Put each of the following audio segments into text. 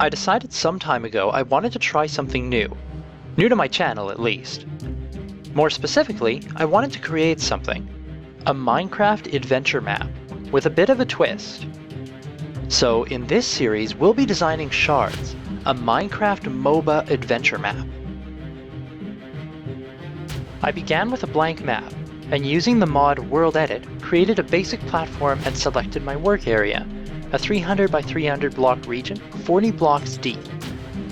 I decided some time ago I wanted to try something new to my channel at least. More specifically, I wanted to create something, a Minecraft adventure map, with a bit of a twist. So in this series, we'll be designing Shards, a Minecraft MOBA adventure map. I began with a blank map, and using the mod World Edit, created a basic platform and selected my work area, a 300 by 300 block region, 40 blocks deep.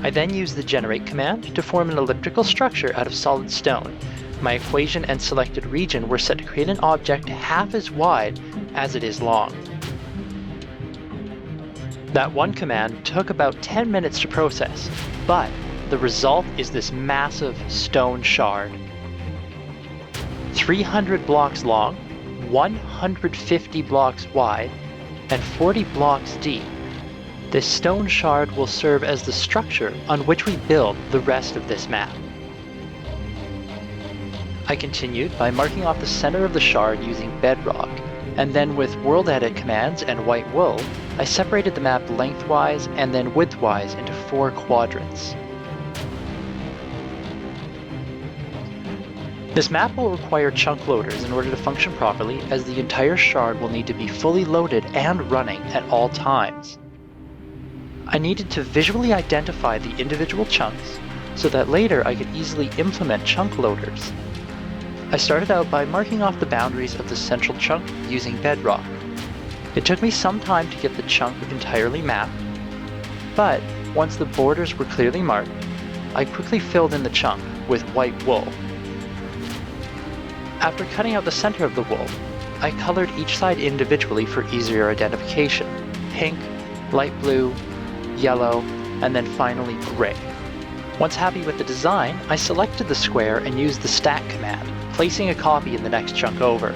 I then used the generate command to form an elliptical structure out of solid stone. My equation and selected region were set to create an object half as wide as it is long. That one command took about 10 minutes to process, but the result is this massive stone shard. 300 blocks long, 150 blocks wide, and 40 blocks deep. This stone shard will serve as the structure on which we build the rest of this map. I continued by marking off the center of the shard using bedrock, and then with world edit commands and white wool, I separated the map lengthwise and then widthwise into 4 quadrants. This map will require chunk loaders in order to function properly, as the entire shard will need to be fully loaded and running at all times. I needed to visually identify the individual chunks so that later I could easily implement chunk loaders. I started out by marking off the boundaries of the central chunk using bedrock. It took me some time to get the chunk entirely mapped, but once the borders were clearly marked, I quickly filled in the chunk with white wool. After cutting out the center of the wool, I colored each side individually for easier identification: pink, light blue, yellow, and then finally gray. Once happy with the design, I selected the square and used the stack command, placing a copy in the next chunk over.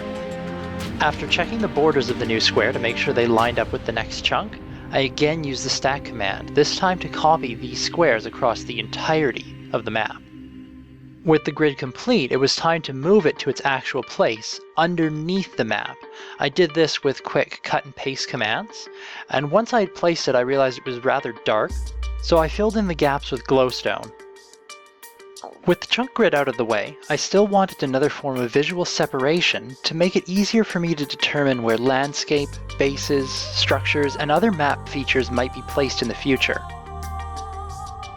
After checking the borders of the new square to make sure they lined up with the next chunk, I again used the stack command, this time to copy these squares across the entirety of the map. With the grid complete, it was time to move it to its actual place, underneath the map. I did this with quick cut and paste commands, and once I had placed it I realized it was rather dark, so I filled in the gaps with glowstone. With the chunk grid out of the way, I still wanted another form of visual separation to make it easier for me to determine where landscape, bases, structures, and other map features might be placed in the future.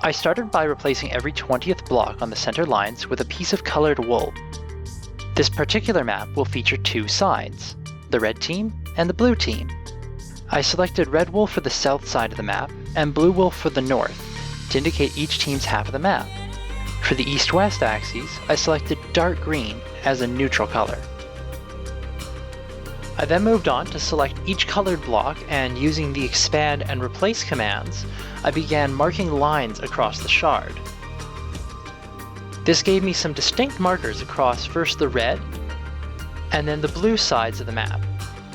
I started by replacing every 20th block on the center lines with a piece of colored wool. This particular map will feature 2 sides, the red team and the blue team. I selected red wool for the south side of the map and blue wool for the north to indicate each team's half of the map. For the east-west axes, I selected dark green as a neutral color. I then moved on to select each colored block, and using the expand and replace commands, I began marking lines across the shard. This gave me some distinct markers across first the red and then the blue sides of the map.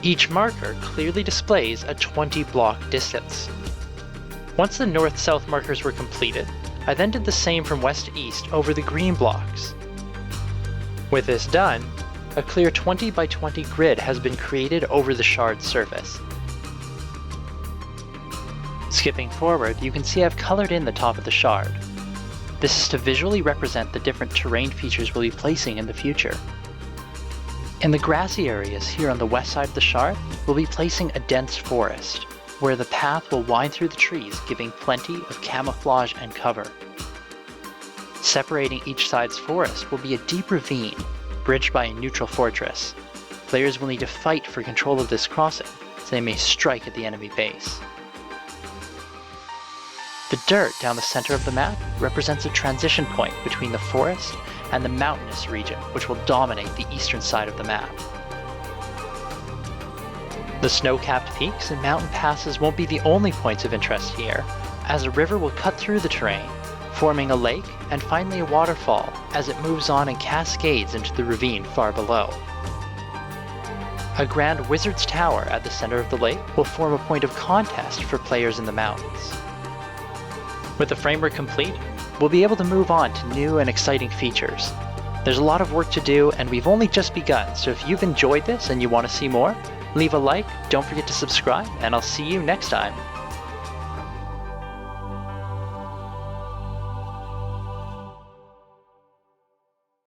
Each marker clearly displays a 20 block distance. Once the north-south markers were completed, I then did the same from west to east over the green blocks. With this done, a clear 20 by 20 grid has been created over the shard surface. Skipping forward, you can see I've colored in the top of the shard. This is to visually represent the different terrain features we'll be placing in the future. In the grassy areas here on the west side of the shard, we'll be placing a dense forest, where the path will wind through the trees, giving plenty of camouflage and cover. Separating each side's forest will be a deep ravine, bridged by a neutral fortress. Players will need to fight for control of this crossing, so they may strike at the enemy base. The dirt down the center of the map represents a transition point between the forest and the mountainous region, which will dominate the eastern side of the map. The snow-capped peaks and mountain passes won't be the only points of interest here, as a river will cut through the terrain, forming a lake and finally a waterfall as it moves on and cascades into the ravine far below. A grand wizard's tower at the center of the lake will form a point of contest for players in the mountains. With the framework complete, we'll be able to move on to new and exciting features. There's a lot of work to do, and we've only just begun, so if you've enjoyed this and you want to see more, leave a like, don't forget to subscribe, and I'll see you next time.